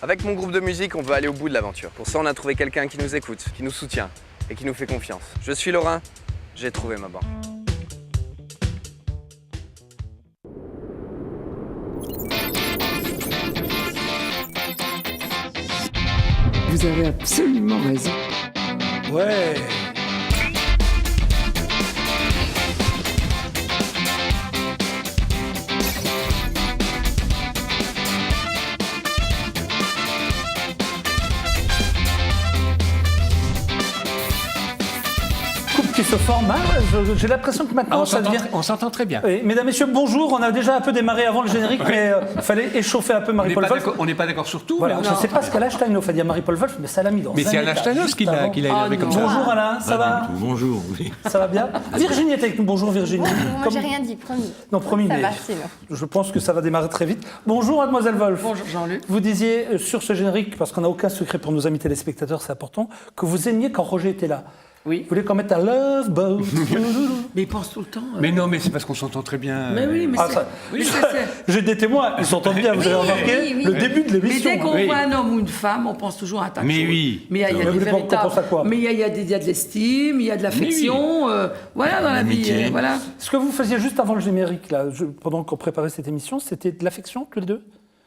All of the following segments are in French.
Avec mon groupe de musique, on veut aller au bout de l'aventure. Pour ça, on a trouvé quelqu'un qui nous écoute, qui nous soutient et qui nous fait confiance. Je suis Laurent, j'ai trouvé ma banque. Vous avez absolument raison. Ouais. Qui se forme, hein. J'ai l'impression que maintenant ça devient... On s'entend très bien. Oui, mesdames, messieurs, bonjour. On a déjà un peu démarré avant le générique, mais il fallait échauffer un peu Marie-Paul Wolf. On n'est pas d'accord sur tout. Voilà, je ne sais pas ce qu'Alain Steinhoff a dit à Marie-Paul Wolf, mais ça l'a mis dans Mais c'est Alain Steinhoff qui l'a énervé comme ça. Bonjour Alain, ça va? Bonjour, oui. Ça va bien? Virginie est avec nous. Bonjour Virginie. Bonjour, moi j'ai rien dit, promis. Non, promis, Ça mais va, sinon. je pense que ça va démarrer très vite. Bonjour Mademoiselle Wolf. Bonjour Jean-Luc. Vous disiez sur ce générique, parce qu'on n'a aucun secret pour nos amis téléspectateurs, c'est important, que vous aimiez quand Roger était là. Oui. Vous voulez qu'on mette un Love Boat? Mais il pense tout le temps. Mais non, mais c'est parce qu'on s'entend très bien. Mais oui, mais Ah, c'est... ça, Oui, j'ai des témoins, ils s'entendent bien, vous avez remarqué oui. le début de Mais l'émission. dès qu'on Oui. voit un homme ou une femme, on pense toujours à un tas de Mais choses. oui. Mais il y a Vous des voulez qu'on véritables... pense à quoi? Mais il y a de l'estime, il y a de l'affection, voilà, dans la vie. L'amitié. Voilà. Ce que vous faisiez juste avant le générique, là, pendant qu'on préparait cette émission, c'était de l'affection, tous les deux?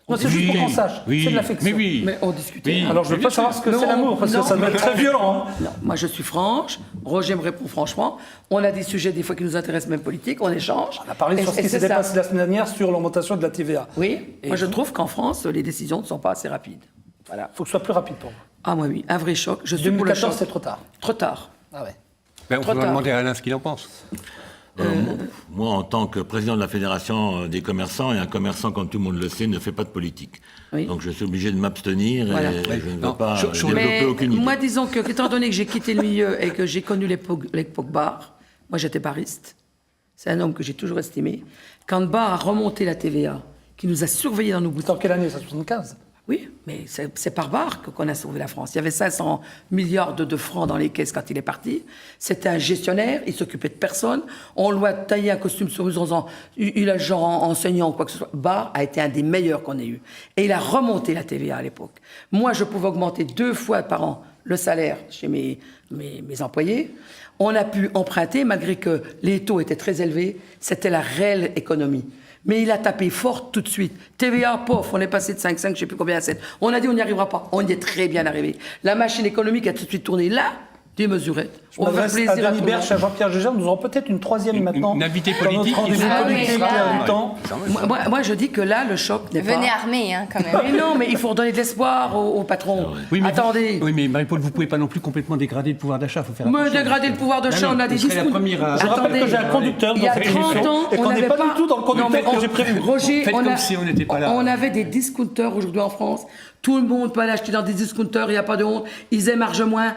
Non, c'est juste pour qu'on sache. Oui. C'est de l'affection. Mais oui. Mais on discutait. Oui. Alors, je veux Mais pas bien savoir sûr. ce que c'est Non, l'amour, parce que non. ça doit être très violent. Hein. Non, moi je suis franche, Roger me répond franchement. On a des sujets des fois qui nous intéressent même politiques, on échange. On a parlé sur ce qui c'est s'était ça. passé la semaine dernière sur l'augmentation de la TVA. Oui, Et moi je vous- trouve qu'en France, les décisions ne sont pas assez rapides. Voilà. Il faut que ce soit plus rapide pour vous. Ah moi oui, un vrai choc. Je suis pour le 2014, choc. c'est trop tard. Trop tard. Ah ouais. Ben, on Trop peut tard. demander à Alain ce qu'il en pense. Moi, en tant que président de la Fédération des commerçants, et un commerçant, comme tout le monde le sait, ne fait pas de politique. Oui. Donc je suis obligé de m'abstenir Voilà. et je ne Non, veux pas sur- développer Mais aucune idée. moi, disons que, étant donné que j'ai quitté le milieu et que j'ai connu l'époque Barre, moi j'étais bariste, c'est un homme que j'ai toujours estimé. Quand Barre a remonté la TVA, qui nous a surveillés dans nos C'est boutiques, en quelle année, ça, 75? oui, mais c'est par Barre qu'on a sauvé la France. Il y avait 500 milliards de francs dans les caisses quand il est parti. C'était un gestionnaire, il s'occupait de personne. On lui a taillé un costume sur mesure en disant il a genre enseignant ou quoi que ce soit. Barre a été un des meilleurs qu'on ait eu. Et il a remonté la TVA à l'époque. Moi, je pouvais augmenter 2 fois par an le salaire chez mes employés. On a pu emprunter, malgré que les taux étaient très élevés. C'était la réelle économie. Mais il a tapé fort tout de suite. TVA, pof, on est passé de 5,5, je ne sais plus combien à 7. On a dit on n'y arrivera pas. On y est très bien arrivé. La machine économique a tout de suite tourné là, démesurette. Je m'adresse à Denis Berche, à Jean-Pierre Gégin. Nous aurons peut-être une troisième maintenant. Une invitée dans notre politique rendez-vous qui sera- politique oui, là, en même temps. Moi, je dis que là, le choc n'est pas... Venez armés, hein, quand même. Mais non, mais il faut redonner de l'espoir aux patrons. Oui, mais Attendez. Oui, mais Marie-Paul, vous pouvez pas non plus complètement dégrader le pouvoir d'achat. Faut faire Me attention. dégrader le pouvoir d'achat, Non, on a vous des serez la discours. première à- Je rappelle Attendez. que j'ai un conducteur Il y a dans cette 30 émission ans, et qu'on on n'est n'avait pas du tout dans le conducteur Non, mais que j'ai prévu. Roger, Faites comme si on n'était pas là. On avait des discounters aujourd'hui en France. Tout le monde peut aller acheter dans des discounters, il n'y a pas de honte. Ils émargent moins.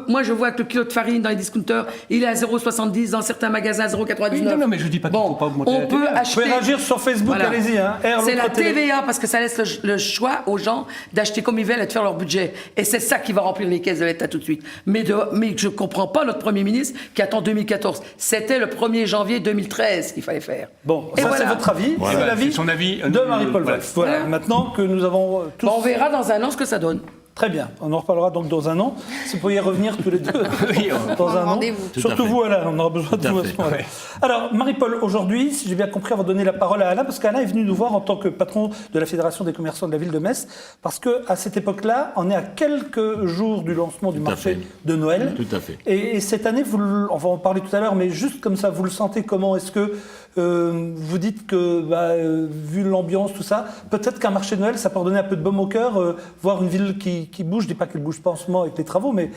Moi, je vois que le kilo de farine dans les discounters, il est à 0,70, dans certains magasins à 0,99. Oui, non, mais je dis pas qu'il faut pas augmenter on la peut TVA. Vous acheter... pouvez réagir sur Facebook, Voilà. allez-y. Hein. R, C'est la l'autre télé. TVA parce que ça laisse le choix aux gens d'acheter comme ils veulent et de faire leur budget. Et c'est ça qui va remplir les caisses de l'État tout de suite. Mais je ne comprends pas notre Premier ministre qui attend 2014. C'était le 1er janvier 2013 qu'il fallait faire. Bon, Et ça voilà. c'est votre avis, Voilà. c'est l'avis C'est son avis, de Marie-Paul voilà. Wolf. Voilà. Maintenant que nous avons tous... Bon, on verra dans un an ce que ça donne. Très bien, on en reparlera donc dans un an. Si vous pourriez revenir tous les deux dans prendre un an. rendez-vous. Tout à Surtout fait. vous, Alain, on aura besoin de Tout à vous à fait. ce moment-là. Alors, Marie-Paul, aujourd'hui, si j'ai bien compris, on va donner la parole à Alain, parce qu'Alain est venu nous voir en tant que patron de la Fédération des commerçants de la ville de Metz, parce qu'à cette époque-là, on est à quelques jours du lancement du Tout à marché fait. de Noël. Tout à fait. Et cette année, on va en parler tout à l'heure, mais juste comme ça, vous le sentez comment? Est-ce que vous dites que, vu l'ambiance, tout ça, peut-être qu'un marché de Noël, ça peut redonner un peu de baume au cœur, voir une ville qui bouge. Je dis pas qu'elle bouge pas en ce moment avec les travaux, mais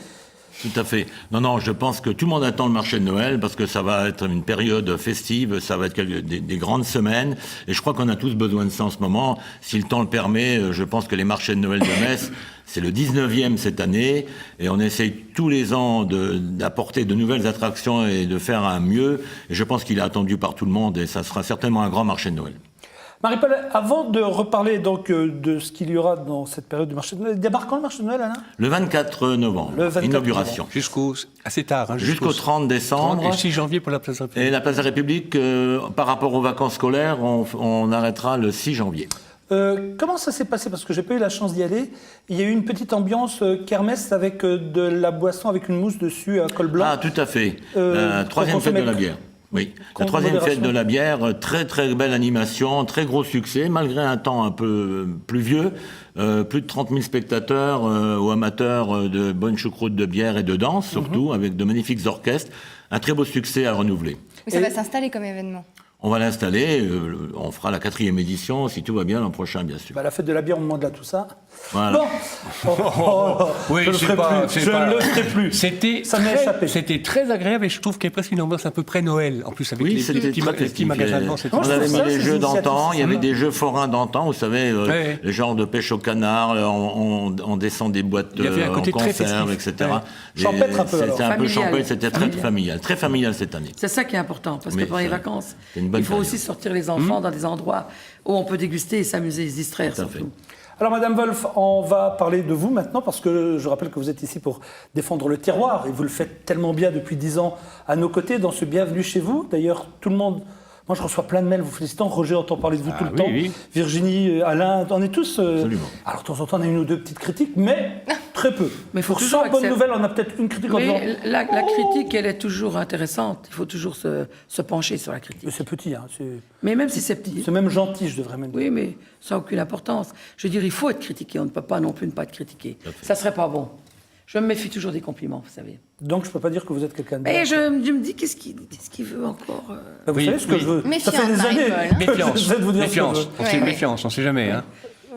Tout à fait. Non, je pense que tout le monde attend le marché de Noël parce que ça va être une période festive, ça va être des grandes semaines. Et je crois qu'on a tous besoin de ça en ce moment. Si le temps le permet, je pense que les marchés de Noël de Metz, c'est le 19e cette année. Et on essaye tous les ans d'apporter de nouvelles attractions et de faire un mieux. Et je pense qu'il est attendu par tout le monde et ça sera certainement un grand marché de Noël. Marie-Paul, avant de reparler donc de ce qu'il y aura dans cette période du marché de Noël, il débarque quand le marché de Noël, Alain? Le 24 novembre, Le 24 inauguration. Assez tard. Hein, Jusqu'au 30 décembre. 30 et 6 janvier pour la place de la République. Et la place de la République, par rapport aux vacances scolaires, on arrêtera le 6 janvier. Comment ça s'est passé? Parce que j'ai pas eu la chance d'y aller. Il y a eu une petite ambiance kermesse avec de la boisson avec une mousse dessus à col blanc. Ah, tout à fait. La troisième fête de la bière. Oui, la troisième fête de la bière, très très belle animation, très gros succès, malgré un temps un peu pluvieux. Plus de 30 000 spectateurs ou amateurs de bonne choucroute de bière et de danse, surtout, avec de magnifiques orchestres. Un très beau succès à renouveler. Ça va s'installer comme événement. On va l'installer, on fera la 4e édition, si tout va bien, l'an prochain, bien sûr. Bah, la fête de la bière au moment de la Toussaint. Voilà. Bon, Oui, je ne le c'est ferai pas- plus. c'est Je pas- ne le ferai plus. C'était Ça m'est échappé. C'était très agréable et je trouve qu'il y a presque une ambiance un peu pré-Noël. En plus, avec Oui, les c'était petits, très les petits festif. magasins de vente. Non, On je avait trouve mis ça, les ces jeux initiatives, d'antan, il y c'est avait sympa. des jeux forains d'antan, vous savez, Ouais. le genre de pêche au canard, on descend des boîtes Il y avait un en côté très conserve, festif. etc. Ouais. Champêtre un peu, alors. C'était un peu Familial. champêtre, c'était très familial cette année. C'est ça qui est important, parce que Mais pendant les ça- vacances, c'est une bonne il faut période. aussi sortir les enfants dans des endroits où on peut déguster et s'amuser et se distraire Tout à fait. surtout. Alors, Madame Wolf, on va parler de vous maintenant, parce que je rappelle que vous êtes ici pour défendre le terroir, et vous le faites tellement bien depuis 10 ans à nos côtés dans ce Bienvenue chez vous. D'ailleurs, tout le monde... Moi, je reçois plein de mails vous félicitant. Roger entend parler de vous tout le oui, temps. oui. Virginie, Alain, on est tous... Absolument. Alors, de temps en temps, on a une ou deux petites critiques, mais très peu. Mais il faut pour toujours 100 bonnes accepter- nouvelles, on a peut-être une critique en disant... Mais la critique, elle est toujours intéressante. Il faut toujours se pencher sur la critique. Mais c'est petit, hein, Mais même si c'est petit. c'est même gentil, je devrais même dire. Oui, mais ça n'a aucune importance. Je veux dire, il faut être critiqué. On ne peut pas non plus ne pas être critiqué. Ça ne serait pas bon. Je me méfie toujours des compliments, vous savez. Donc, je ne peux pas dire que vous êtes quelqu'un de bien. Et je me dis, qu'est-ce qu'il veut encore Bah, vous Oui, savez ce que oui. je veux. Méfiance, Ça fait des années Marie-Paul, hein. que Méfiance. j'essaie de vous dire ce que je Méfiance. veux. On sait Ouais. méfiance, on ne sait jamais. Hein.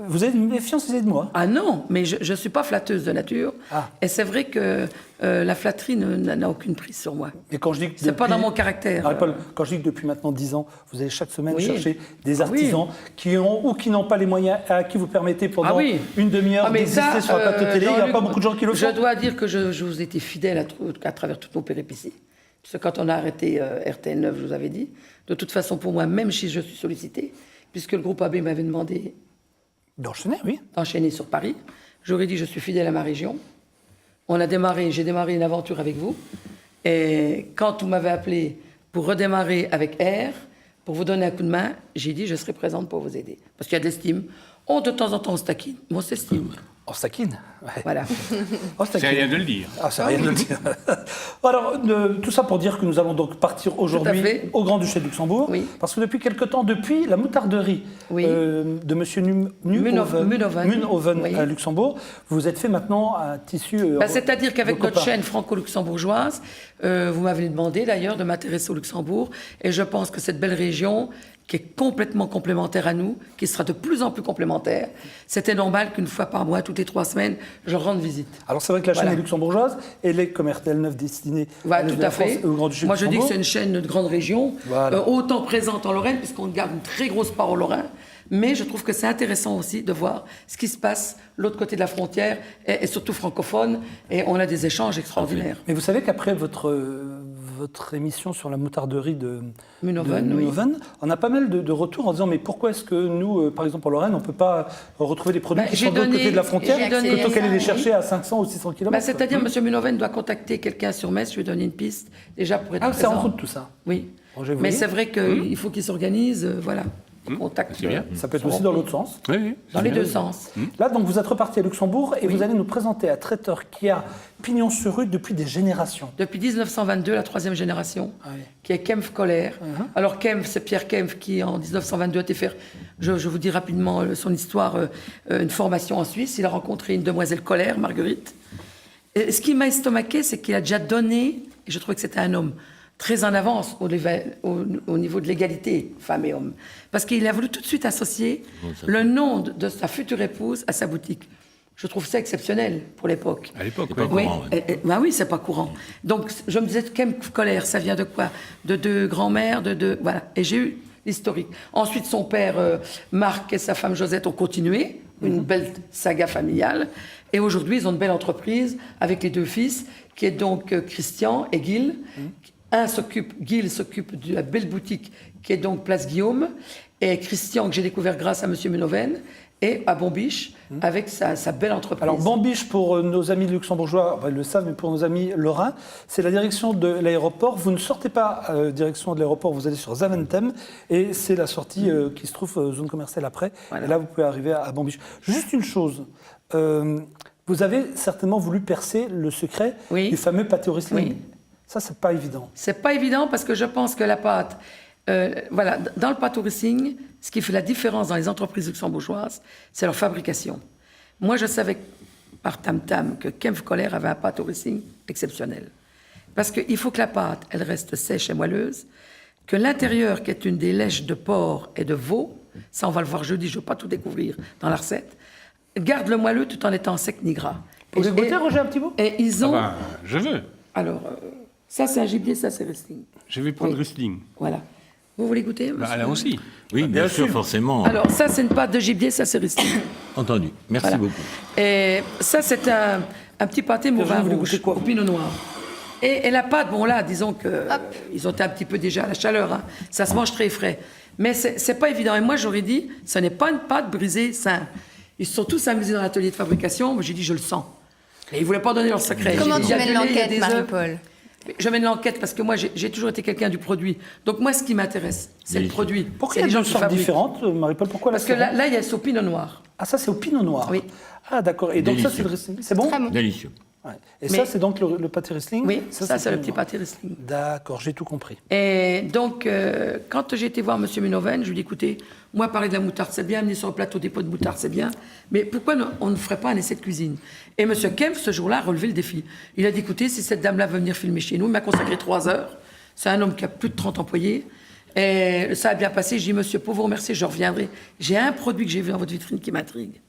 Vous avez une méfiance vis-à-vis de moi? Ah non, mais je ne suis pas flatteuse de nature. Ah. Et c'est vrai que la flatterie n'a aucune prise sur moi. Et quand je dis que C'est pas depuis- dans mon caractère. Marie-Paul, quand je dis que depuis maintenant 10 ans, vous allez chaque semaine Oui. chercher des Ah oui. artisans qui ont ou qui n'ont pas les moyens à qui vous permettez pendant Ah oui. une demi-heure Ah, mais d'exister ça, sur un plateau télé. Il n'y a Jean-Luc, pas beaucoup de gens qui le Je font. dois dire que je vous ai été fidèle à travers toutes nos péripéties. Parce que quand on a arrêté RTL9, je vous avais dit, de toute façon, pour moi, même si je suis sollicité, puisque le groupe AB m'avait demandé D'enchaîner, oui. d'enchaîner sur Paris, j'aurais dit je suis fidèle à ma région. J'ai démarré une aventure avec vous. Et quand vous m'avez appelé pour redémarrer avec R, pour vous donner un coup de main, j'ai dit je serai présente pour vous aider. Parce qu'il y a de l'estime. De temps en temps, on se taquine, mais on s'estime. On se taquine. Ouais. Voilà. On se C'est taquine. rien de le dire. Ah, c'est rien de le dire. Alors, tout ça pour dire que nous allons donc partir aujourd'hui fait. au Grand-Duché de Luxembourg. Oui. Parce que depuis quelque temps, depuis la moutarderie Oui. de M. Munhoven. Munhoven Oui. à Luxembourg, vous êtes fait maintenant un tissu. C'est-à-dire qu'avec vos notre copains. chaîne franco-luxembourgeoise, vous m'avez demandé d'ailleurs de m'intéresser au Luxembourg. Et je pense que cette belle région, qui est complètement complémentaire à nous, qui sera de plus en plus complémentaire, c'était normal qu'une fois par mois, toutes les 3 semaines, je rende visite. Alors c'est vrai que la chaîne Voilà. est luxembourgeoise, elle est comme RTL9 destinée Voilà, l'Est tout de la à France fait. et au Grand-Duché de Moi, je dis que Luxembourg. c'est une chaîne de grande région, Voilà. autant présente en Lorraine, puisqu'on garde une très grosse part au Lorrain. Mais je trouve que c'est intéressant aussi de voir ce qui se passe de l'autre côté de la frontière, et surtout francophone, et on a des échanges extraordinaires. Mais vous savez qu'après votre émission sur la moutarderie de Munhoven, de Munhoven, on a pas mal de retours en disant mais pourquoi est-ce que nous, par exemple en Lorraine, on ne peut pas retrouver des produits Bah, qui j'ai sont de l'autre donné- côté de la frontière j'ai donné plutôt qu'aller les ça, chercher à 500 ou 600 km? C'est-à-dire, M. Munhoven doit contacter quelqu'un sur Metz, je lui donne une piste, déjà pour être Ah, c'est en présent. route tout ça. Oui. Roger, vous Mais voyez c'est vrai qu'il faut qu'il s'organise, voilà. Contact. c'est bien. Ça peut être aussi dans l'autre sens. Oui, oui. Dans les deux sens. Là, donc, vous êtes reparti à Luxembourg et vous allez nous présenter un traiteur qui a pignon sur rue depuis des générations. Depuis 1922, la 3e génération, Ah oui. qui est Kempf Kohler. Alors Kempf, c'est Pierre Kempf qui, en 1922, a été faire, je vous dis rapidement son histoire, une formation en Suisse. Il a rencontré une demoiselle Kohler, Marguerite. Et ce qui m'a estomaqué, c'est qu'il a déjà donné, et je trouvais que c'était un homme très en avance au niveau de l'égalité femmes et hommes. Parce qu'il a voulu tout de suite associer le nom de sa future épouse à sa boutique. Je trouve ça exceptionnel pour l'époque. À l'époque, C'est oui. pas Oui, courant, ouais. bah oui, c'est pas courant. Donc, je me disais, Kempf Kohler, ça vient de quoi? De deux grands-mères, voilà. Et j'ai eu l'historique. Ensuite, son père, Marc, et sa femme Josette ont continué, une belle saga familiale. Et aujourd'hui, ils ont une belle entreprise avec les 2 fils, qui est donc Christian et Gilles. Gilles s'occupe de la belle boutique qui est donc Place Guillaume. Et Christian, que j'ai découvert grâce à M. Munhoven, et à Bombiche, avec sa belle entreprise. Alors, Bombiche, pour nos amis luxembourgeois, enfin, ils le savent, mais pour nos amis lorrains, c'est la direction de l'aéroport. Vous ne sortez pas direction de l'aéroport, vous allez sur Zaventem, et c'est la sortie qui se trouve zone commerciale après. Voilà. Et là, vous pouvez arriver à Bombiche. Juste une chose, vous avez certainement voulu percer le secret du fameux pâté au Riesling. Oui. Ça, c'est pas évident. C'est pas évident parce que je pense que la pâte, voilà, dans le pâte au Riesling, ce qui fait la différence dans les entreprises luxembourgeoises, c'est leur fabrication. Moi, je savais par tam-tam que Kempf Kohler avait un pâte au Riesling exceptionnel. Parce qu'il faut que la pâte, elle reste sèche et moelleuse, que l'intérieur, qui est une des lèches de porc et de veau, ça on va le voir jeudi, je ne veux pas tout découvrir dans la recette, garde le moelleux tout en étant sec ni gras. Vous voulez goûter, Roger, un petit bout? Et ils ont... Je veux. Alors, ça c'est un gibier, ça c'est Riesling. Je vais prendre Riesling. Voilà. Vous voulez goûter, monsieur? Là aussi. Oui, bien sûr, forcément. Alors, ça, c'est une pâte de gibier, ça, c'est Riesling. Entendu. Merci Voilà. beaucoup. Et ça, c'est un petit pâté Virginie, Morvin vous voulez rouge, goûter quoi, au pinot noir. Et la pâte, bon là, disons qu'ils ont été un petit peu déjà à la chaleur, hein. Ça se mange très frais. Mais c'est pas évident. Et moi, j'aurais dit, ce n'est pas une pâte brisée sain. Ils se sont tous amusés dans l'atelier de fabrication. Moi, j'ai dit, je le sens. Et ils ne voulaient pas donner leur secret. Comment J'ai dit, tu il y a mènes du lait, il y a l'enquête, des œufs. Marie-Paul? Je mène l'enquête parce que moi, j'ai toujours été quelqu'un du produit. Donc moi, ce qui m'intéresse, c'est le Délicieux. produit. Pourquoi C'est il y les a gens deux qui sortes fabriquent. différentes, Marie-Paul? Pourquoi Parce que la là, il y a ce pinot noir. Ah, ça, c'est au pinot noir. Oui. Ah, d'accord. Et donc, ça, Délicieux. c'est le Riesling. C'est bon? Très bon. Délicieux. Ouais. Et Mais- ça, c'est donc le pâté Riesling? Oui, ça c'est le pinot petit noir. pâté Riesling. D'accord, j'ai tout compris. Et donc, quand j'ai été voir M. Minoven, je lui ai dit, écoutez, moi, parler de la moutarde, c'est bien, amener sur le plateau des pots de moutarde, c'est bien, mais pourquoi on ne ferait pas un essai de cuisine? Et M. Kempf, ce jour-là, a relevé le défi. Il a dit, écoutez, si cette dame-là veut venir filmer chez nous, il m'a consacré 3 heures. C'est un homme qui a plus de 30 employés. Et ça a bien passé. Je dis, monsieur, pour vous remercier, je reviendrai. J'ai un produit que j'ai vu dans votre vitrine qui m'intrigue.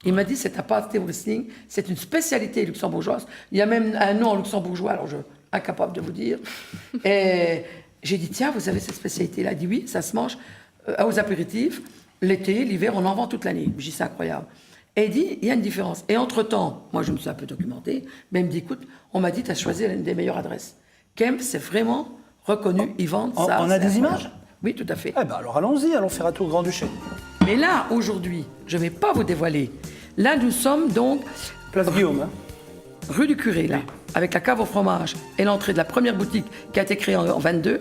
Il m'a dit, c'est un pâté au Riesling, c'est une spécialité luxembourgeoise. Il y a même un nom en luxembourgeois, alors je suis incapable de vous dire. Et j'ai dit, tiens, vous avez cette spécialité-là? Il dit, oui, ça se mange aux apéritifs. L'été, l'hiver, on en vend toute l'année. Je dis, c'est incroyable. Et il dit, il y a une différence. Et entre-temps, moi, je me suis un peu documenté, mais il me dit, écoute, on m'a dit, tu as choisi l'une des meilleures adresses. Kempf, c'est vraiment reconnu, ils vendent ça. On a c'est des incroyable. images? Oui, tout à fait. Eh ben, alors, allons-y, allons faire un tour au Grand-Duché. Mais là, aujourd'hui, je ne vais pas vous dévoiler. Là, nous sommes donc Place Guillaume, hein. rue du Curé, là, avec la cave au fromage et l'entrée de la première boutique qui a été créée en 22.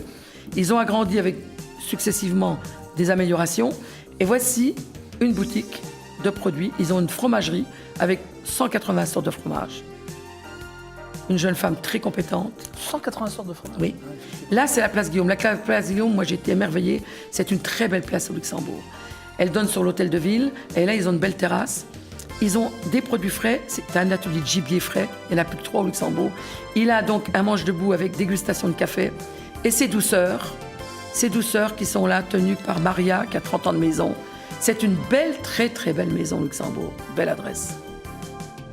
Ils ont agrandi avec successivement des améliorations. Et voici une boutique de produits. Ils ont une fromagerie avec 180 sortes de fromage. Une jeune femme très compétente. 180 sortes de fromage. Oui. Là, c'est la place Guillaume. La place Guillaume, moi, j'ai été émerveillée. C'est une très belle place au Luxembourg. Elle donne sur l'hôtel de ville. Et là, ils ont une belle terrasse. Ils ont des produits frais. C'est un atelier de gibier frais. Il n'y en a plus que 3 au Luxembourg. Il a donc un manche debout avec dégustation de café. Et ces douceurs qui sont là, tenues par Maria, qui a 30 ans de maison. C'est une belle, très, très belle maison au Luxembourg. Belle adresse.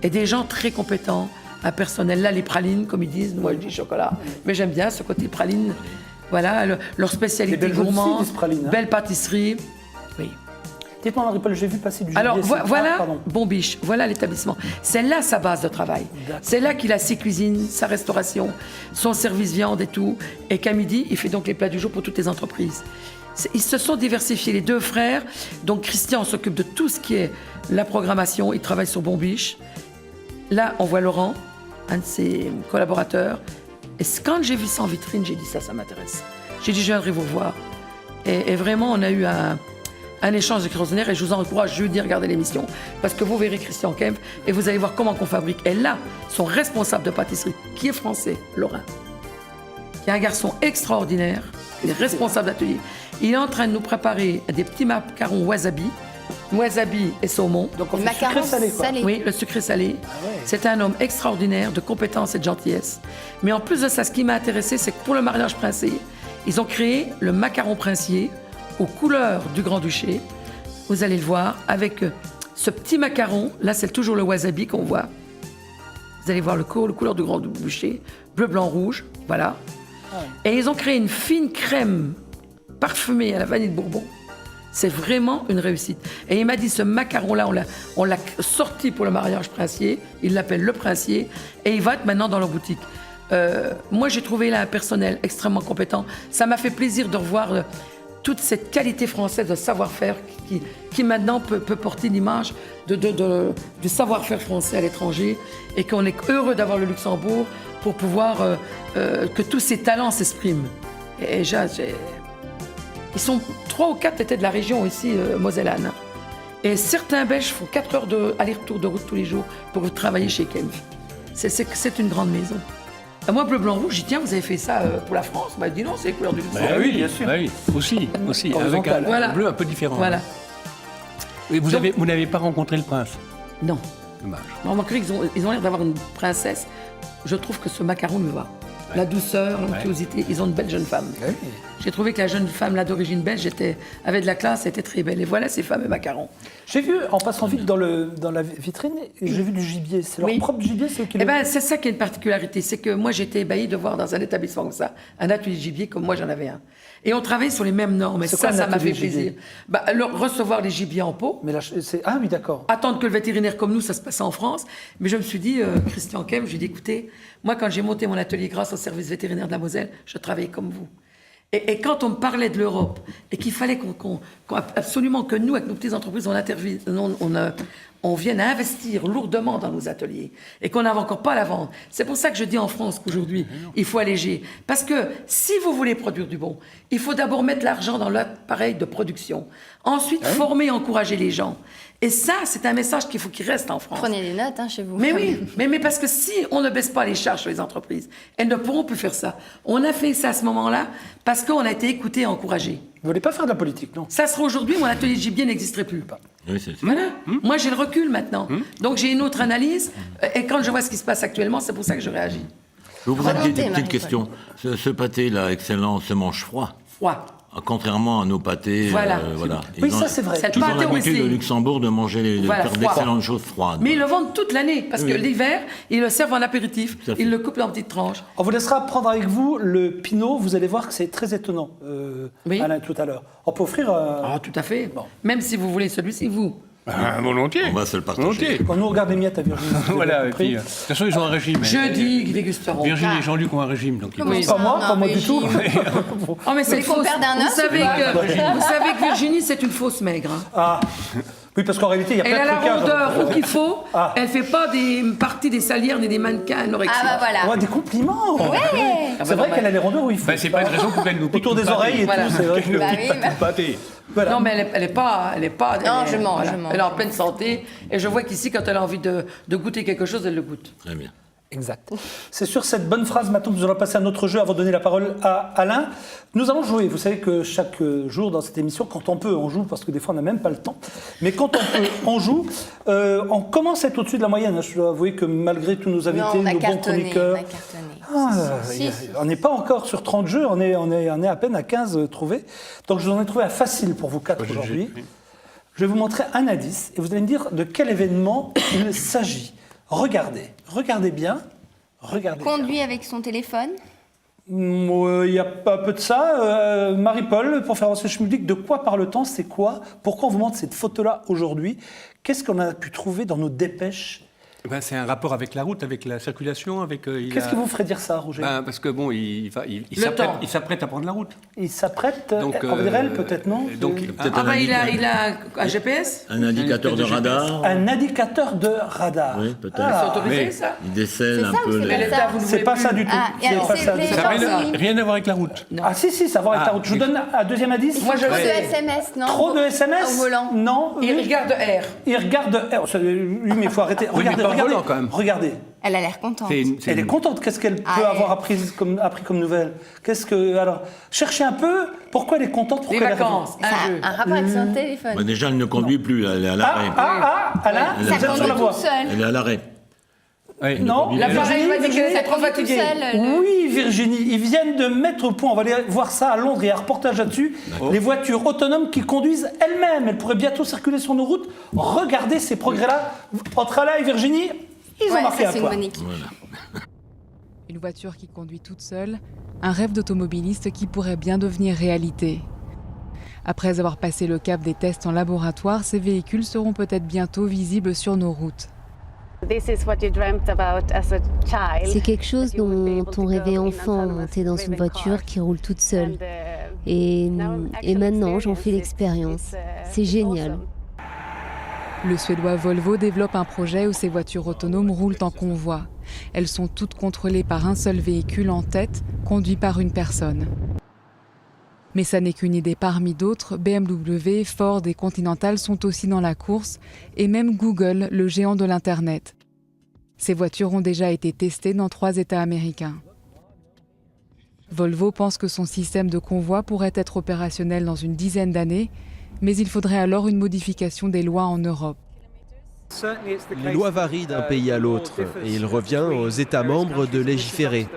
Et des gens très compétents. Un personnel, là, les pralines, comme ils disent, moi je dis chocolat, mais j'aime bien ce côté praline. Voilà, leur spécialité Des belles gourmand, aussi, des pralines, hein. belle pâtisserie. Oui. Dites-moi, Marie-Paul, j'ai vu passer du gibier. Alors c'est- voilà, Ah, pardon. Bombiche, voilà l'établissement. C'est là sa base de travail. D'accord. C'est là qu'il a ses cuisines, sa restauration, son service viande et tout. Et qu'à midi, il fait donc les plats du jour pour toutes les entreprises. Ils se sont diversifiés, les 2 frères. Donc Christian s'occupe de tout ce qui est la programmation. Il travaille sur Bombiche. Là, on voit Laurent, un de ses collaborateurs. Et quand j'ai vu ça en vitrine, j'ai dit ça m'intéresse. J'ai dit, je viendrai vous voir. Et vraiment, on a eu un échange extraordinaire. Et je vous encourage jeudi à regarder l'émission. Parce que vous verrez Christian Kempf et vous allez voir comment on fabrique. Et là, son responsable de pâtisserie, qui est français, Laurent, qui est un garçon extraordinaire, il est responsable d'atelier. Il est en train de nous préparer des petits macarons wasabi et saumon. Donc, on fait Macarons sucré-salé, quoi. salés. Oui, le sucré salé. ouais. C'est un homme extraordinaire, de compétence et de gentillesse. Mais en plus de ça, ce qui m'a intéressé, c'est que pour le mariage princier, ils ont créé le macaron princier aux couleurs du Grand-Duché. Vous allez le voir, avec ce petit macaron. Là, c'est toujours le wasabi qu'on voit. Vous allez voir le couleur du Grand-Duché, bleu, blanc, rouge. Voilà. Et ils ont créé une fine crème parfumée à la vanille de Bourbon. C'est vraiment une réussite. Et il m'a dit, ce macaron-là, on l'a sorti pour le mariage princier. Il l'appelle le princier. Et il va être maintenant dans leur boutique. Moi, j'ai trouvé là un personnel extrêmement compétent. Ça m'a fait plaisir de revoir toute cette qualité française de savoir-faire qui maintenant peut porter l'image du savoir-faire français à l'étranger et qu'on est heureux d'avoir le Luxembourg pour pouvoir que tous ces talents s'expriment. Et ils sont 3 ou 4 étaient de la région ici, Mosellane. Et certains Belges font 4 heures d'aller-retour de route tous les jours pour travailler chez Kempf. C'est une grande maison. Et moi, bleu, blanc, rouge, j'ai dit tiens, vous avez fait ça pour la France? On m'a dit non, c'est les couleurs du Luxembourg. Oui, bien sûr. Oui, aussi, avec un Voilà. bleu un peu différent. Voilà. Et vous n'avez pas rencontré le prince? Non. Dommage. On remarquerait qu'ils ont l'air d'avoir une princesse. Je trouve que ce macaron me va. La douceur, l'onctuosité, ils ont une belle jeune femme. Oui. J'ai trouvé que la jeune femme là d'origine belge avait de la classe, elle était très belle. Et voilà ces fameux macarons. J'ai vu, en passant vite dans la vitrine, j'ai vu du gibier. C'est leur Oui. propre gibier, c'est eux qui Eh ben, c'est ça qui est une particularité, c'est que moi j'étais ébahie de voir dans un établissement comme ça, un atelier de gibier comme moi j'en avais un. Et on travaille sur les mêmes normes, et C'est quoi un ça m'a atelier fait de gibier? plaisir. Recevoir les gibiers en pot, Mais là, ah oui, d'accord. attendre que le vétérinaire comme nous, ça se passe en France. Mais je me suis dit, Christian Kem, je lui ai dit, écoutez, moi quand j'ai monté mon atelier grâce au service vétérinaire de la Moselle, je travaillais comme vous. Et quand on me parlait de l'Europe, et qu'il fallait absolument que nous, avec nos petites entreprises, on vienne investir lourdement dans nos ateliers, et qu'on n'avait encore pas à la vendre. C'est pour ça que je dis en France qu'aujourd'hui, il faut alléger. Parce que si vous voulez produire du bon, il faut d'abord mettre l'argent dans l'appareil de production. Ensuite, former et encourager les gens. Et ça, c'est un message qu'il faut qu'il reste en France. Prenez des notes chez vous. Mais oui, mais parce que si on ne baisse pas les charges sur les entreprises, elles ne pourront plus faire ça. On a fait ça à ce moment-là parce qu'on a été écoutés et encouragés. Vous voulez pas faire de la politique, non? Ça sera aujourd'hui, mon atelier de gibier n'existerait plus. Oui, c'est ça. Voilà. Moi, j'ai le recul maintenant. Donc, j'ai une autre analyse. Et quand je vois ce qui se passe actuellement, c'est pour ça que je réagis. Je vous poser une Remontez, petite Marie-Paul. question. Ce pâté-là, excellent, se mange froid. Froid. Contrairement à nos pâtés, Voilà. Oui, Ils ont- ça c'est vrai. C'est Ils ont pâté l'habitude aussi. au Luxembourg de manger, de Voilà, faire froid. d'excellentes choses froides. Mais ils le vendent toute l'année, parce que Oui. l'hiver, ils le servent en apéritif. Tout à fait. Ils le coupent en petites tranches. On vous laissera prendre avec vous le pinot. Vous allez voir que c'est très étonnant, Oui. Alain, tout à l'heure. On peut offrir... Ah, tout à fait. Même si vous voulez celui-ci, vous. Volontiers. On va se le partager. Volontiers. Quand nous regarde les miettes à Virginie. vous avez Voilà, et compris. puis, de toute façon, ils ont un régime. Jeudi, ils dégusteront. Virginie et Jean-Luc ont un régime, donc ils Comment vont- ça, Pas moi un du tout. régime Oh, mais c'est Mais qu'on faux. perde un Vous os, savez ou pas que, vous savez que Virginie, c'est une fausse maigre. hein. Ah, oui, parce qu'en réalité, il y a Elle plein a de la trucages. rondeur qu'il faut. Ah. Elle fait pas des parties des salières ni des mannequins anorexiques. Ah bah voilà. Ouais, des compliments. C'est vrai qu'elle a les rondeurs où il faut. Ben, c'est pas une raison pour qu'elle nous pique Autour tout des le pâté. oreilles et Voilà. tout, c'est vrai que... Bah oui, mais- Pâté. Voilà. Non, mais elle est pas. Non, je mange, je mange. Elle est en pleine santé. Et je vois qu'ici, quand elle a envie de goûter quelque chose, elle le goûte. Très bien. Exact. C'est sur cette bonne phrase maintenant que nous allons passer à notre jeu avant de donner la parole à Alain. Nous allons jouer. Vous savez que chaque jour dans cette émission, quand on peut, on joue parce que des fois on n'a même pas le temps. Mais quand on peut, on joue. On commence à être au-dessus de la moyenne. Je dois avouer que malgré tous nos invités, Non, on a nos bons cartonné. chroniqueurs, Si. on n'est pas encore sur 30 jeux. On est à peine à 15 trouvés. Donc je vous en ai trouvé un facile pour vous quatre aujourd'hui. Je vais vous montrer un indice et vous allez me dire de quel événement il s'agit. Regardez bien. Regardez. Conduit avec son téléphone. Il y a pas peu de ça. Marie-Paul, pour faire avancer le public, de quoi parle-t-on? C'est quoi? Pourquoi on vous montre cette photo-là aujourd'hui? Qu'est-ce qu'on a pu trouver dans nos dépêches? Ben, c'est un rapport avec la route, avec la circulation, avec. Qu'est-ce qui vous ferait dire ça, Roger? Ben, parce que bon, il temps. s'apprête à prendre la route. Il s'apprête, Donc, on va dire elle, peut-être, non? donc, Peut-être Ah, un bah, il indicateur. a un GPS. Un indicateur de radar. Un indicateur de radar. Oui, peut-être. C'est Ah, autorisé, mais- ça. Il décèle C'est un ça ou peu c'est les... pas ça vous ne c'est voulez pas plus. ça du tout. Ah, et C'est alors pas c'est ça. les- Ça n'a rien, Oui. rien à voir avec la route. Ah si, ça va voir avec la Ah, route. Je vous donne un deuxième indice. Moi, je Trop de sais. SMS, non? Trop de SMS Au volant. Non. Il oui. regarde R. Il regarde... Oui, mais il faut arrêter. Oui, mais Regardez, pas au regardez. volant, quand même. Regardez. Elle a l'air contente. Elle est contente. Qu'est-ce qu'elle peut Ah, avoir elle- appris comme nouvelle? Qu'est-ce que... Alors, cherchez un peu. Pourquoi elle est contente? Les Pourquoi elle est vacances. Ça Un jeu. a un rapport avec son téléphone. Bah, déjà, elle ne conduit plus, là, elle est à l'arrêt. Alain, vous Ça êtes sur conduit la voie. toute seule. Elle est à l'arrêt. Oui. Non, L'appareil m'a dit qu'elle était trop Conduit toute fatiguée. seule, le- Oui, Virginie, ils viennent de mettre au point, on va aller voir ça à Londres, il y a un reportage là-dessus, les voitures autonomes qui conduisent elles-mêmes. Elles pourraient bientôt circuler sur nos routes. Regardez ces progrès-là. Entre Alain et Virginie, ils ont Ouais, marqué ça un c'est une point. bonne équipe. Une voiture qui conduit toute seule, un rêve d'automobiliste qui pourrait bien devenir réalité. Après avoir passé le cap des tests en laboratoire, ces véhicules seront peut-être bientôt visibles sur nos routes. C'est quelque chose dont on rêvait enfant, monter dans une voiture qui roule toute seule. Et maintenant, j'en fais l'expérience. C'est génial. Le Suédois Volvo développe un projet où ces voitures autonomes roulent en convoi. Elles sont toutes contrôlées par un seul véhicule en tête, conduit par une personne. Mais ça n'est qu'une idée parmi d'autres. BMW, Ford et Continental sont aussi dans la course, et même Google, le géant de l'Internet. Ces voitures ont déjà été testées dans 3 États américains. Volvo pense que son système de convoi pourrait être opérationnel dans une dizaine d'années, mais il faudrait alors une modification des lois en Europe. Les lois varient d'un pays à l'autre et il revient aux États membres de légiférer,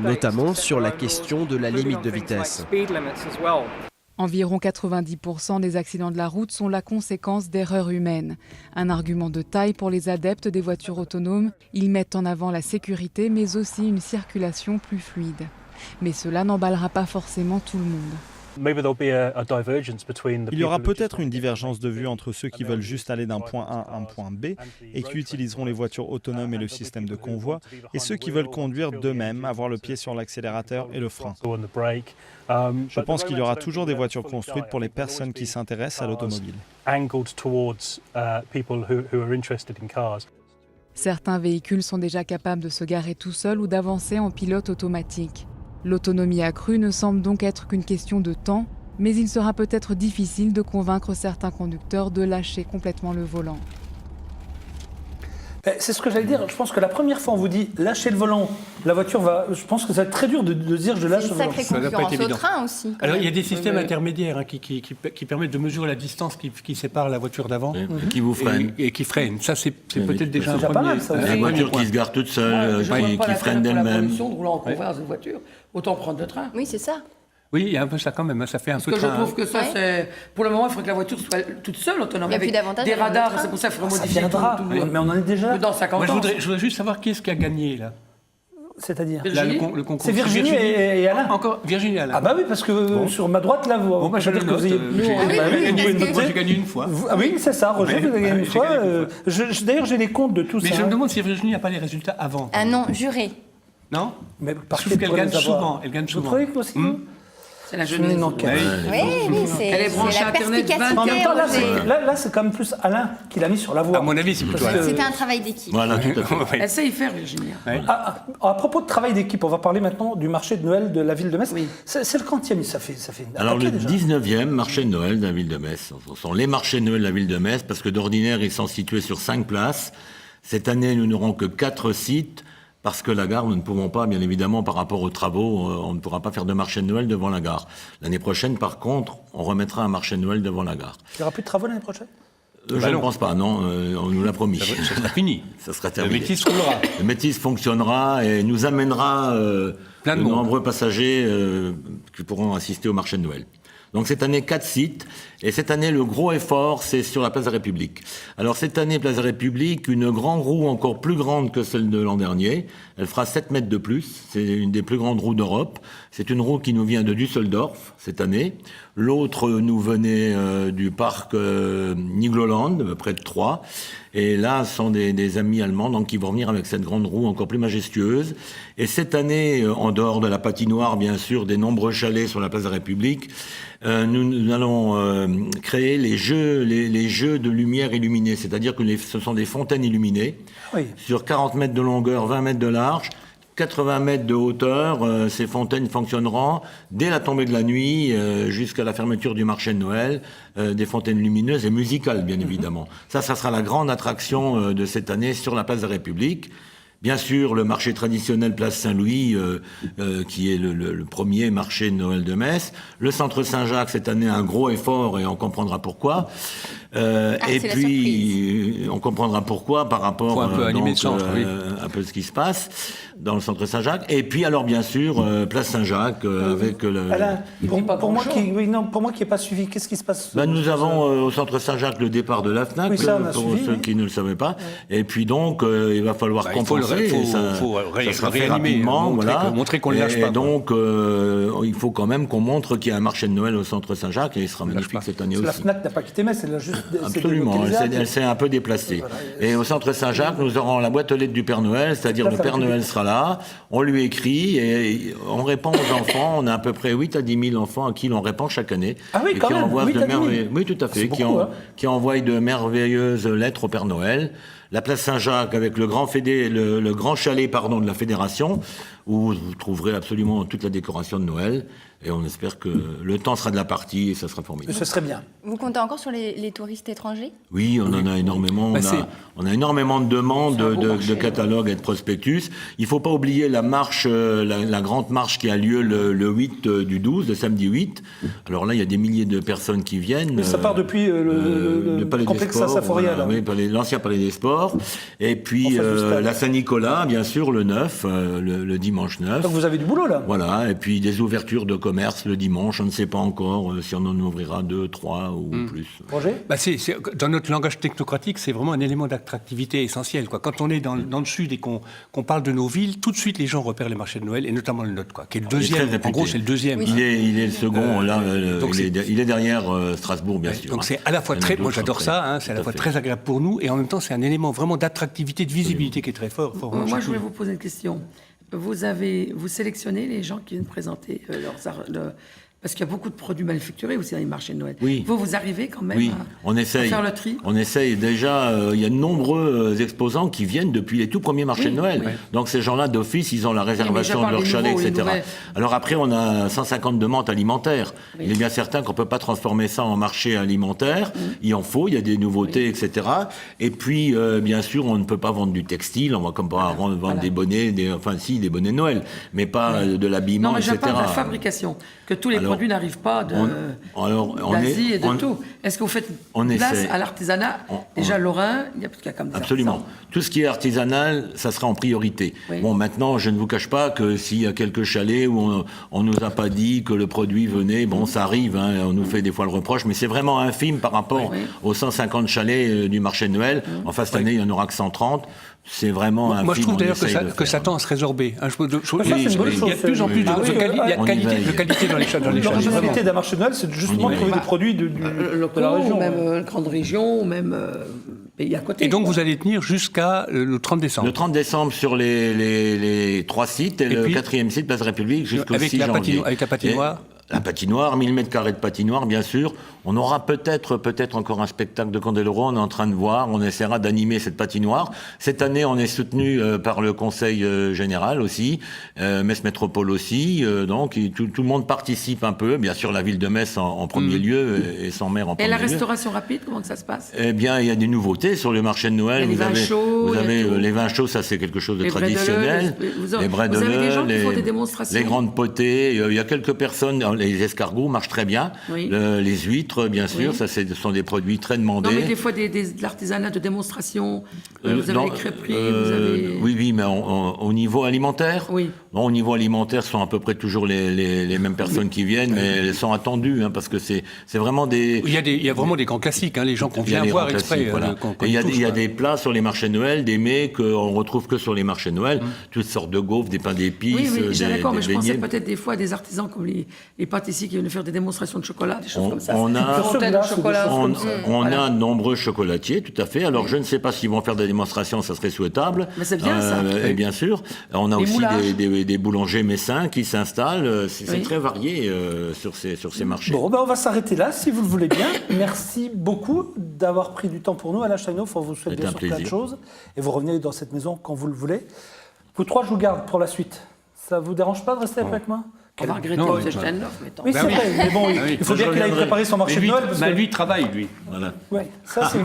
notamment sur la question de la limite de vitesse. Environ 90% des accidents de la route sont la conséquence d'erreurs humaines. Un argument de taille pour les adeptes des voitures autonomes, ils mettent en avant la sécurité mais aussi une circulation plus fluide. Mais cela n'emballera pas forcément tout le monde. Il y aura peut-être une divergence de vue entre ceux qui veulent juste aller d'un point A à un point B et qui utiliseront les voitures autonomes et le système de convoi, et ceux qui veulent conduire d'eux-mêmes, avoir le pied sur l'accélérateur et le frein. Je pense qu'il y aura toujours des voitures construites pour les personnes qui s'intéressent à l'automobile. Certains véhicules sont déjà capables de se garer tout seuls ou d'avancer en pilote automatique. L'autonomie accrue ne semble donc être qu'une question de temps, mais il sera peut-être difficile de convaincre certains conducteurs de lâcher complètement le volant. C'est ce que j'allais dire. Je pense que la première fois on vous dit lâchez le volant, la voiture va. Je pense que ça va être très dur de dire je lâche le volant. C'est une sacrée concurrence au train aussi. Alors il y a des systèmes intermédiaires qui permettent de mesurer la distance qui sépare la voiture d'avant Et qui vous freine. et qui freine. Ça c'est peut-être déjà un déjà pas premier. mal, ça aussi. Les voitures qui se garent toutes seules, Je vois qui pas freinent l'intérêt pour la d'elles-mêmes. pollution de rouler en convoi dans une voiture. Autant prendre le train. Oui, c'est ça. Oui, il y a un peu ça quand même. Ça fait un Parce peu que je train. trouve que ça, Ouais. c'est... Pour le moment, il faudrait que la voiture soit toute seule, autonome. Il y a avec plus d'avantages des d'avoir le radars, train. c'est pour ça qu'il faut Ça modifier viendra, tout. mais on en est déjà. Dans 50 Moi, ans. je voudrais juste savoir qui est-ce qui a gagné là. C'est-à-dire. Virginie. Là, le concours. C'est Virginie et Alain. Encore Virginie et Alain. Ah bah oui, parce que sur ma droite, là, vous... Bon, bah, je le note. Bah oui, vous pouvez le Moi, noter. j'ai gagné une fois. Ah oui, c'est ça, Roger, Ouais, vous avez gagné une j'ai fois. gagné une D'ailleurs, j'ai les comptes de tout Mais ça. je me demande si Virginie n'a pas les résultats avant. Ah non, juré. Non. Mais Je par trouve qu'elle gagne souvent. Elle gagne Vous souvent. trouvez que aussi C'est la C'est jeunesse. une enquête. Oui, c'est Elle est branchée la Internet perspicacité. En même temps, Roger. là, c'est quand même plus Alain qui l'a mis sur la voie. À mon avis, c'est plutôt Parce que- C'était un travail d'équipe. Voilà, tout à fait. Ouais. Elle sait y faire, Virginie. À propos de travail d'équipe, on va parler maintenant du marché de Noël de la ville de Metz. Oui. C'est le quantième, ça fait un Alors paquet le déjà. 19e marché de Noël de la ville de Metz. Ce sont les marchés de Noël de la ville de Metz parce que d'ordinaire ils sont situés sur 5 places. Cette année nous n'aurons que 4 sites parce que la gare, nous ne pouvons pas, bien évidemment, par rapport aux travaux, on ne pourra pas faire de marché de Noël devant la gare. L'année prochaine, par contre, on remettra un marché de Noël devant la gare. Il n'y aura plus de travaux l'année prochaine Je ne pense pas, non, on nous l'a promis. Ça sera fini. Ça sera Le terminé. métis roulera. Le métis fonctionnera et nous amènera Plein de de monde. nombreux passagers qui pourront assister au marché de Noël. Donc cette année, 4 sites. Et cette année, le gros effort, c'est sur la place de la République. Alors cette année, place de la République, une grande roue encore plus grande que celle de l'an dernier. Elle fera 7 mètres de plus. C'est une des plus grandes roues d'Europe. C'est une roue qui nous vient de Düsseldorf cette année. L'autre nous venait du parc Nigloland, près de Troyes. Et là, ce sont des amis allemands donc, qui vont venir avec cette grande roue encore plus majestueuse. Et cette année, en dehors de la patinoire, bien sûr, des nombreux chalets sur la place de la République, nous allons créer les jeux de lumière illuminée. C'est-à-dire que ce sont des fontaines illuminées Oui. sur 40 mètres de longueur, 20 mètres de large, 80 mètres de hauteur. Ces fontaines fonctionneront dès la tombée de la nuit jusqu'à la fermeture du marché de Noël. Des fontaines lumineuses et musicales, bien évidemment. Ça sera la grande attraction de cette année sur la place de la République. Bien sûr, le marché traditionnel Place Saint-Louis, qui est le premier marché de Noël de Metz. Le centre Saint-Jacques, cette année, un gros effort, et on comprendra pourquoi. Et c'est la puis, on comprendra pourquoi par rapport Faut un peu animer le centre, oui. un peu ce qui se passe dans le centre Saint-Jacques. Et puis, alors, bien sûr, Place Saint-Jacques, avec le... Alain, pas pour moi grand-chose. qui n'ai pas suivi, qu'est-ce qui se passe Ben, nous avons au centre Saint-Jacques le départ de la FNAC, Oui, ça, on a pour suivi, ceux oui. qui ne le savaient pas. Et puis donc, il va falloir Il faut compenser. et ça sera fait rapidement, montrer qu'on ne lâche et pas. donc, il faut quand même qu'on montre qu'il y a un marché de Noël au centre Saint-Jacques et il sera magnifique pas. cette année La aussi. FNAC n'a pas quitté Metz, elle a juste Absolument, elle s'est un peu déplacée. Et au centre Saint-Jacques, nous aurons la boîte aux lettres du Père Noël, c'est-à-dire Place le Père République. Noël sera là, on lui écrit et on répond aux enfants. On a à peu près 8 à 10 000 enfants à qui l'on répond chaque année. Ah oui, et quand qui même, envoient 8 de à 10 000. Oui, tout à fait. C'est beaucoup, hein. Qui envoient de merveilleuses lettres au Père Noël. La place Saint-Jacques avec le grand chalet de la fédération, où vous trouverez absolument toute la décoration de Noël. Et on espère que le temps sera de la partie et ça sera formidable. Ce serait bien. Vous comptez encore sur les touristes étrangers? Oui, on en a énormément. On a énormément de demandes de catalogues et de prospectus. Il ne faut pas oublier la marche, la grande marche qui a lieu le 8 du 12, le samedi 8. Alors là, il y a des milliers de personnes qui viennent. Mais ça part depuis le Palais complexe des Sports, Saforia. voilà, oui, l'ancien Palais des Sports. Et puis la Saint-Nicolas, bien sûr, le 9, le dimanche 9. Donc vous avez du boulot là. Voilà, et puis des ouvertures de commerce le dimanche. On ne sait pas encore si on en ouvrira 2, 3 ou plus. Roger ? Dans notre langage technocratique, c'est vraiment un élément d'attractivité essentiel, quoi. Quand on est dans le sud et qu'on parle de nos villes, tout de suite les gens repèrent les marchés de Noël, et notamment le nôtre, quoi, qui est le deuxième. En gros, c'est le deuxième. Il est le second, là, il est derrière Strasbourg, bien sûr. Donc c'est à la fois moi j'adore ça, c'est à la fois très agréable pour nous, et en même temps c'est un élément vraiment d'attractivité, de visibilité qui est très fort. Moi, je voulais vous poser une question. Vous sélectionnez les gens qui viennent présenter leurs arts, parce qu'il y a beaucoup de produits manufacturés aussi dans les marchés de Noël. Oui. Vous arrivez quand même à faire le tri? On essaye. Déjà, il y a de nombreux exposants qui viennent depuis les tout premiers marchés de Noël. Oui. Donc ces gens-là, d'office, ils ont la réservation de leur chalet, etc. Alors après, on a 150 demandes alimentaires. Oui. Il est bien certain qu'on ne peut pas transformer ça en marché alimentaire. Il en faut, il y a des nouveautés, etc. Et puis, bien sûr, on ne peut pas vendre du textile. On va comme pas vendre des bonnets, des bonnets de Noël, mais pas de l'habillement, etc. Non, mais je parle de la fabrication, que tous les produits n'arrivent pas d'Asie et de tout. Est-ce que vous faites place à l'artisanat? Déjà, Lorrain, il n'y a plus qu'à comme ça. Absolument. Tout ce qui est artisanal, ça sera en priorité. Oui. Bon, maintenant, je ne vous cache pas que s'il y a quelques chalets où on nous a pas dit que le produit venait, bon, ça arrive, hein, on nous fait des fois le reproche, mais c'est vraiment infime par rapport aux 150 chalets du marché de Noël. Enfin, cette année, il n'y en aura que 130. C'est vraiment un. Moi, je trouve d'ailleurs que ça tend à se résorber. Il y a de plus en plus de qualité dans les chats. La spécialité d'un marché de Noël, c'est justement de trouver des produits de la région. Même grande région, même pays à côté. Et donc, vous allez tenir jusqu'à le 30 décembre. Le 30 décembre sur les 3 sites et le 4e site, Place République, jusqu'au 6 janvier. Avec la patinoire. La patinoire, 1000 m² de patinoire, bien sûr. On aura peut-être encore un spectacle de Candeloro. On est en train de voir. On essaiera d'animer cette patinoire. Cette année, on est soutenu par le Conseil général aussi, Metz Métropole aussi. Donc, tout le monde participe un peu. Bien sûr, la ville de Metz en premier lieu et son maire en premier lieu. Et la restauration rapide, comment que ça se passe? Eh bien, il y a des nouveautés sur le marché de Noël. Il y a vous avez les vins chauds, ça c'est quelque chose de traditionnel. Les brais de l'œil, des gens qui font des démonstrations. Les grandes potées. Il y a quelques personnes. Les escargots marchent très bien. Oui. Les huîtres, bien sûr, ça ce sont des produits très demandés. Non, mais des fois de l'artisanat de démonstration. Vous avez les crêperies, vous avez... Oui, mais au niveau alimentaire. Oui. Bon, au niveau alimentaire, ce sont à peu près toujours les mêmes personnes qui viennent, mais elles sont attendues, hein, parce que c'est vraiment des. Il y a vraiment des grands classiques, hein, les gens qu'on vient voir exprès. Voilà. Il y a des plats sur les marchés de Noël, des mets qu'on retrouve que sur les marchés de Noël, toutes sortes de gaufres, des pains d'épices. Oui, j'ai d'accord, mais je pensais peut-être des fois à des artisans comme les pâtissiers qui viennent faire des démonstrations de chocolat, des choses comme ça. On a de nombreux chocolatiers, tout à fait. Alors, je ne sais pas s'ils vont faire des démonstrations, ça serait souhaitable. Mais c'est bien ça. Et bien sûr, on a aussi des boulangers messins qui s'installent. C'est très varié sur ces marchés. Bon, on va s'arrêter là, si vous le voulez bien. Merci beaucoup d'avoir pris du temps pour nous. Alain Chaïnoff, on vous souhaite bien sûr plein de choses. Et vous revenez dans cette maison quand vous le voulez. Vous trois, je vous garde pour la suite. Ça vous dérange pas de rester avec moi? On va regretter M. Chaïnoff, mettons. Oui, c'est vrai, mais bon, il faut bien qu'il aille préparer son marché de Noël. Lui, il travaille, lui. Voilà. Oui, ça, c'est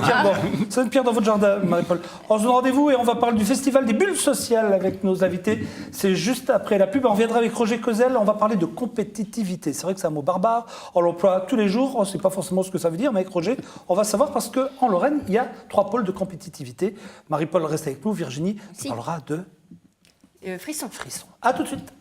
une pierre dans votre jardin, Marie-Paul. On se donne rendez-vous et on va parler du Festival des bulles sociales avec nos invités. C'est juste après la pub. On reviendra avec Roger Cauzel. On va parler de compétitivité. C'est vrai que c'est un mot barbare. On l'emploie tous les jours. On ne sait pas forcément ce que ça veut dire, mais avec Roger, on va savoir parce qu'en Lorraine, il y a 3 pôles de compétitivité. Marie-Paul reste avec nous. Virginie parlera de... Frisson. À tout de suite.